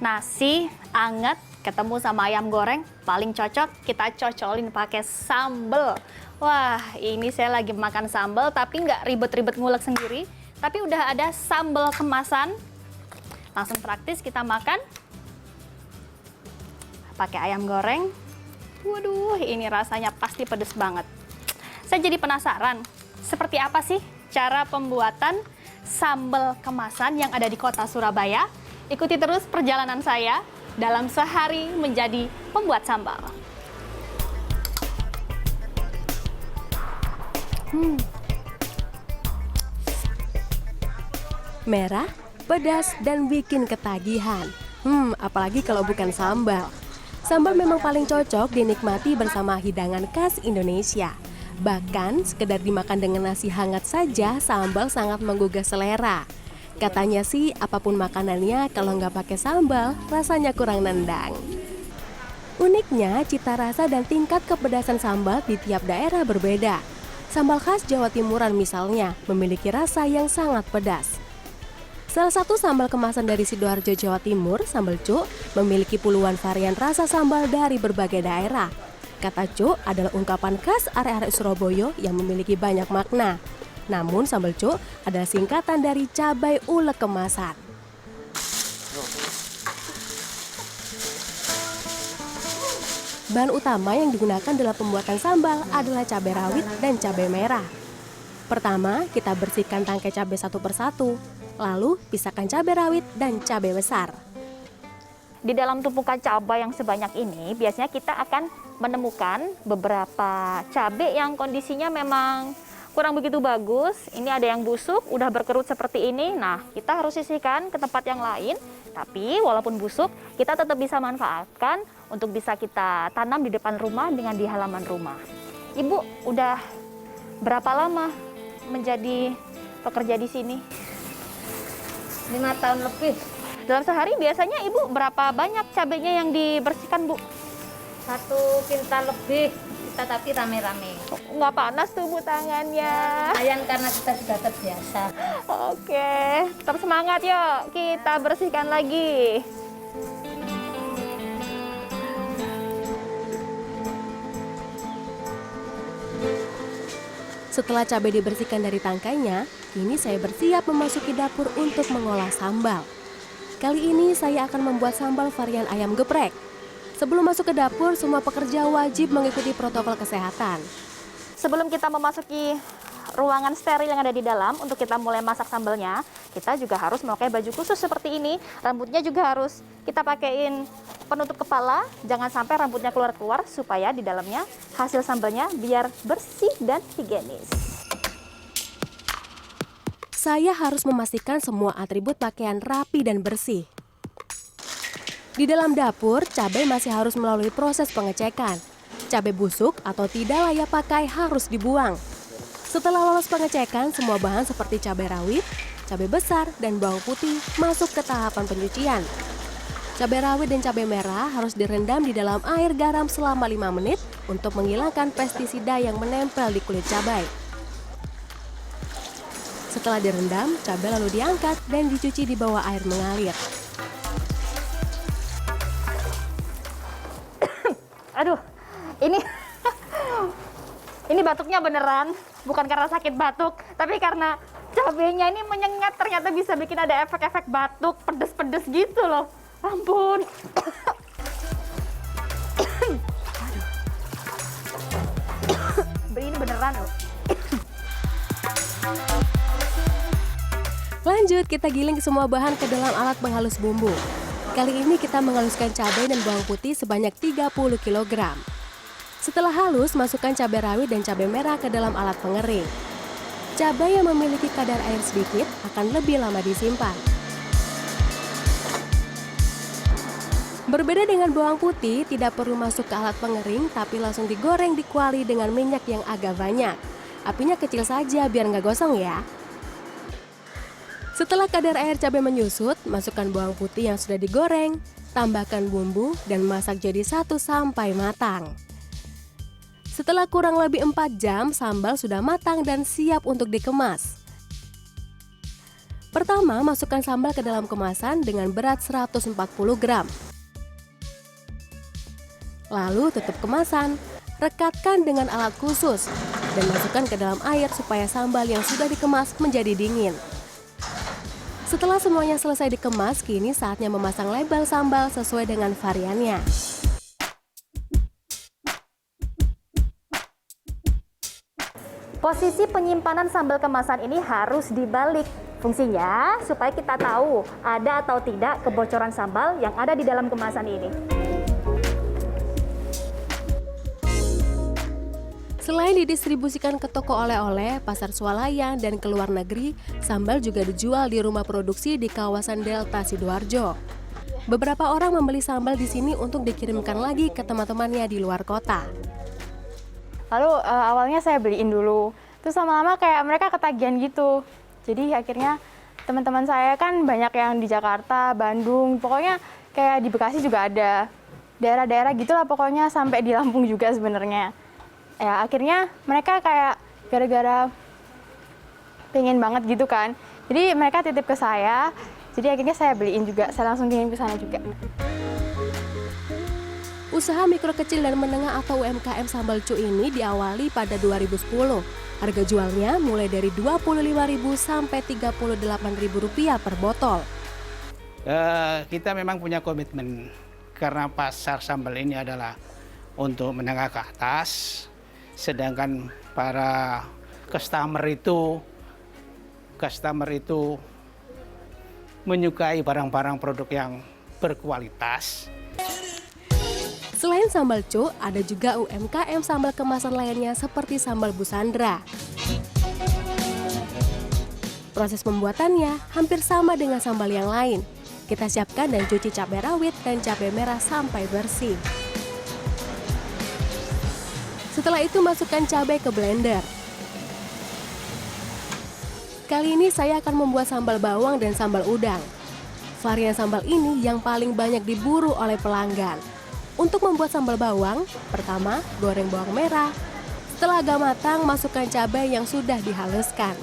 Nasi anget ketemu sama ayam goreng paling cocok kita cocolin pakai sambal. Wah, ini saya lagi makan sambal tapi nggak ribet-ribet ngulek sendiri, tapi udah ada sambal kemasan. Langsung praktis kita makan pakai ayam goreng. Waduh, ini rasanya pasti pedes banget. Saya jadi penasaran, seperti apa sih cara pembuatan sambal kemasan yang ada di kota Surabaya? Ikuti terus perjalanan saya dalam sehari menjadi pembuat sambal. Merah, pedas, dan bikin ketagihan. Apalagi kalau bukan sambal. Sambal memang paling cocok dinikmati bersama hidangan khas Indonesia. Bahkan sekedar dimakan dengan nasi hangat saja, sambal sangat menggugah selera. Katanya sih, apapun makanannya kalau nggak pakai sambal, rasanya kurang nendang. Uniknya, cita rasa dan tingkat kepedasan sambal di tiap daerah berbeda. Sambal khas Jawa Timuran misalnya, memiliki rasa yang sangat pedas. Salah satu sambal kemasan dari Sidoarjo, Jawa Timur, sambal cuk, memiliki puluhan varian rasa sambal dari berbagai daerah. Kata cuk adalah ungkapan khas area-area Surabaya yang memiliki banyak makna. Namun sambal cuk adalah singkatan dari cabai ulek kemasan. Bahan utama yang digunakan dalam pembuatan sambal adalah cabai rawit dan cabai merah. Pertama, kita bersihkan tangkai cabai satu persatu. Lalu, pisahkan cabai rawit dan cabai besar. Di dalam tumpukan cabai yang sebanyak ini, biasanya kita akan menemukan beberapa cabai yang kondisinya memang kurang begitu bagus. Ini ada yang busuk, udah berkerut seperti ini. Nah, kita harus sisihkan ke tempat yang lain. Tapi walaupun busuk, kita tetap bisa manfaatkan untuk bisa kita tanam di depan rumah dengan di halaman rumah. Ibu udah berapa lama menjadi pekerja di sini? 5 tahun lebih. Dalam sehari biasanya ibu berapa banyak cabainya yang dibersihkan, Bu? 1 kintal lebih, kita tapi rame-rame. Nggak panas tuh Bu tangannya. Lumayan karena kita sudah terbiasa. Oke, tetap semangat yuk, kita bersihkan lagi. Setelah cabai dibersihkan dari tangkainya, kini saya bersiap memasuki dapur untuk mengolah sambal. Kali ini saya akan membuat sambal varian ayam geprek. Sebelum masuk ke dapur, semua pekerja wajib mengikuti protokol kesehatan. Sebelum kita memasuki ruangan steril yang ada di dalam untuk kita mulai masak sambalnya, kita juga harus memakai baju khusus seperti ini. Rambutnya juga harus kita pakaiin penutup kepala, jangan sampai rambutnya keluar-keluar supaya di dalamnya hasil sambalnya biar bersih dan higienis. Saya harus memastikan semua atribut pakaian rapi dan bersih. Di dalam dapur, cabai masih harus melalui proses pengecekan. Cabai busuk atau tidak layak pakai harus dibuang. Setelah lolos pengecekan, semua bahan seperti cabai rawit, cabai besar, dan bawang putih masuk ke tahapan pencucian. Cabai rawit dan cabai merah harus direndam di dalam air garam selama 5 menit untuk menghilangkan pestisida yang menempel di kulit cabai. Setelah direndam, cabai lalu diangkat dan dicuci di bawah air mengalir. Aduh, ini ini batuknya beneran, bukan karena sakit batuk, tapi karena cabenya ini menyengat, ternyata bisa bikin ada efek-efek batuk, pedes-pedes gitu loh. Ampun. Ini beneran loh. Lanjut, kita giling semua bahan ke dalam alat penghalus bumbu. Kali ini kita menghaluskan cabai dan bawang putih sebanyak 30 kg. Setelah halus, masukkan cabai rawit dan cabai merah ke dalam alat pengering. Cabai yang memiliki kadar air sedikit akan lebih lama disimpan. Berbeda dengan bawang putih, tidak perlu masuk ke alat pengering, tapi langsung digoreng di kuali dengan minyak yang agak banyak. Apinya kecil saja biar nggak gosong ya. Setelah kadar air cabai menyusut, masukkan bawang putih yang sudah digoreng, tambahkan bumbu, dan masak jadi 1 sampai matang. Setelah kurang lebih 4 jam, sambal sudah matang dan siap untuk dikemas. Pertama, masukkan sambal ke dalam kemasan dengan berat 140 gram. Lalu tutup kemasan, rekatkan dengan alat khusus, dan masukkan ke dalam air supaya sambal yang sudah dikemas menjadi dingin. Setelah semuanya selesai dikemas, kini saatnya memasang label sambal sesuai dengan variannya. Posisi penyimpanan sambal kemasan ini harus dibalik. Fungsinya supaya kita tahu ada atau tidak kebocoran sambal yang ada di dalam kemasan ini. Selain didistribusikan ke toko oleh-oleh, pasar swalayan, dan ke luar negeri, sambal juga dijual di rumah produksi di kawasan Delta Sidoarjo. Beberapa orang membeli sambal di sini untuk dikirimkan lagi ke teman-temannya di luar kota. Lalu awalnya saya beliin dulu, terus lama-lama kayak mereka ketagihan gitu. Jadi akhirnya teman-teman saya kan banyak yang di Jakarta, Bandung, pokoknya kayak di Bekasi juga ada. Daerah-daerah gitulah pokoknya, sampai di Lampung juga sebenarnya. Ya akhirnya mereka kayak gara-gara pengen banget gitu kan. Jadi mereka titip ke saya, jadi akhirnya saya beliin juga, saya langsung kirim ke sana juga. Usaha mikro kecil dan menengah atau UMKM Sambal Cu ini diawali pada 2010. Harga jualnya mulai dari Rp25.000 sampai Rp38.000 per botol. Kita memang punya komitmen karena pasar sambal ini adalah untuk menengah ke atas, sedangkan para customer itu menyukai barang-barang produk yang berkualitas. Selain sambal cu, ada juga UMKM sambal kemasan lainnya seperti sambal Busandra. Proses pembuatannya hampir sama dengan sambal yang lain. Kita siapkan dan cuci cabai rawit dan cabai merah sampai bersih. Setelah itu masukkan cabai ke blender. Kali ini saya akan membuat sambal bawang dan sambal udang. Varian sambal ini yang paling banyak diburu oleh pelanggan. Untuk membuat sambal bawang, pertama goreng bawang merah. Setelah agak matang, masukkan cabai yang sudah dihaluskan.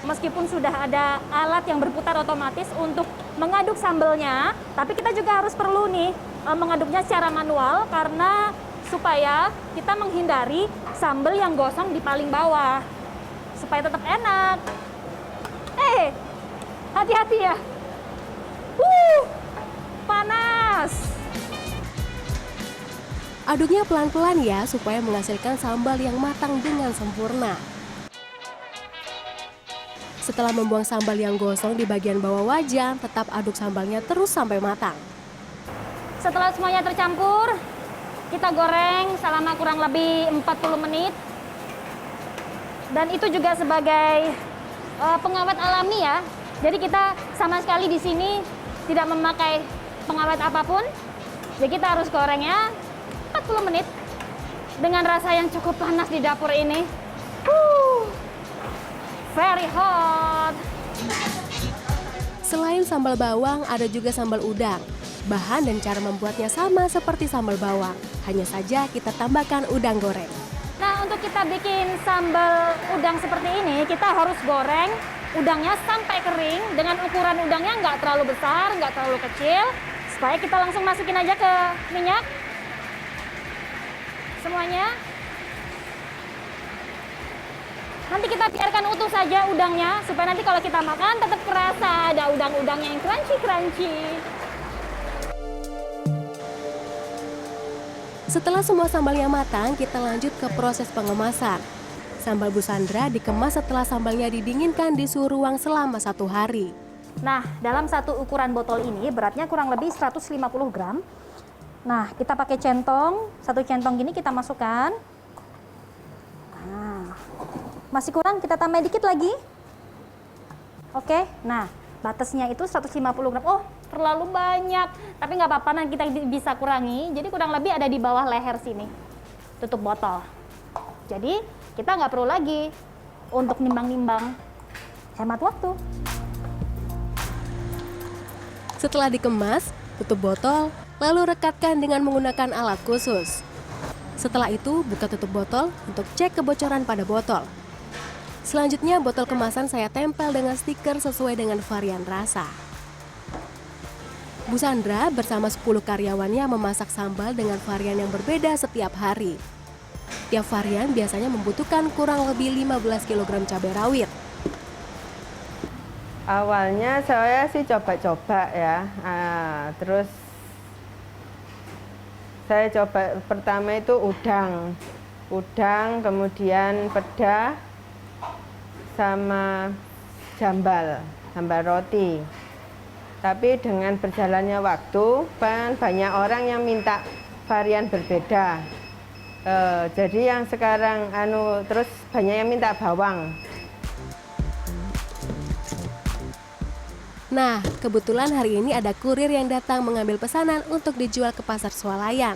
Meskipun sudah ada alat yang berputar otomatis untuk mengaduk sambalnya, tapi kita juga harus perlu nih mengaduknya secara manual karena supaya kita menghindari sambal yang gosong di paling bawah. Supaya tetap enak. Hati-hati ya. Panas. Aduknya pelan-pelan ya supaya menghasilkan sambal yang matang dengan sempurna. Setelah membuang sambal yang gosong di bagian bawah wajan, tetap aduk sambalnya terus sampai matang. Setelah semuanya tercampur, kita goreng selama kurang lebih 40 menit. Dan itu juga sebagai pengawet alami ya. Jadi kita sama sekali di sini tidak memakai pengawet apapun. Jadi kita harus gorengnya 40 menit dengan rasa yang cukup panas di dapur ini. Very hot. Selain sambal bawang, ada juga sambal udang. Bahan dan cara membuatnya sama seperti sambal bawang. Hanya saja kita tambahkan udang goreng. Nah, untuk kita bikin sambal udang seperti ini, kita harus goreng udangnya sampai kering dengan ukuran udangnya nggak terlalu besar, nggak terlalu kecil, supaya kita langsung masukin aja ke minyak. Semuanya. Nanti kita biarkan utuh saja udangnya, supaya nanti kalau kita makan tetap kerasa ada udang-udangnya yang crunchy-crunchy. Setelah semua sambalnya matang, kita lanjut ke proses pengemasan. Sambal Busandra dikemas setelah sambalnya didinginkan di suhu ruang selama 1 hari. Nah, dalam satu ukuran botol ini beratnya kurang lebih 150 gram. Nah, kita pakai centong, 1 centong gini kita masukkan. Nah, masih kurang, kita tambah dikit lagi. Oke, nah batasnya itu 150 gram. Oh, terlalu banyak. Tapi nggak apa-apa, nanti kita bisa kurangi. Jadi kurang lebih ada di bawah leher sini. Tutup botol. Jadi kita nggak perlu lagi untuk nimbang-nimbang. Hemat waktu. Setelah dikemas, tutup botol, lalu rekatkan dengan menggunakan alat khusus. Setelah itu, buka tutup botol untuk cek kebocoran pada botol. Selanjutnya, botol kemasan saya tempel dengan stiker sesuai dengan varian rasa. Bu Sandra bersama 10 karyawannya memasak sambal dengan varian yang berbeda setiap hari. Tiap varian biasanya membutuhkan kurang lebih 15 kg cabai rawit. Awalnya saya sih coba-coba ya, terus saya coba pertama itu udang, kemudian peda, sama jambal roti. Tapi dengan berjalannya waktu, kan banyak orang yang minta varian berbeda. Jadi yang sekarang terus banyak yang minta bawang. Nah, kebetulan hari ini ada kurir yang datang mengambil pesanan untuk dijual ke pasar swalayan.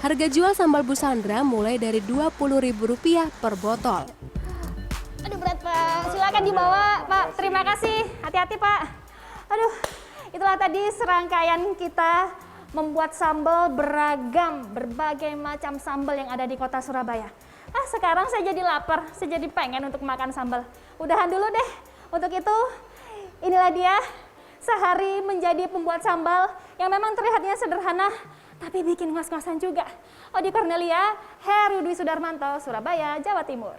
Harga jual sambal Bu Sandra mulai dari Rp20.000 per botol. Aduh berat Pak, silakan dibawa Pak. Terima kasih, hati-hati Pak. Aduh, itulah tadi serangkaian kita membuat sambal beragam, berbagai macam sambal yang ada di kota Surabaya. Sekarang saya jadi lapar, saya jadi pengen untuk makan sambal. Udahan dulu deh. Untuk itu, inilah dia sehari menjadi pembuat sambal yang memang terlihatnya sederhana, tapi bikin ngos-ngosan juga. Odi Cornelia, Heru Dwi Sudarmanto, Surabaya, Jawa Timur.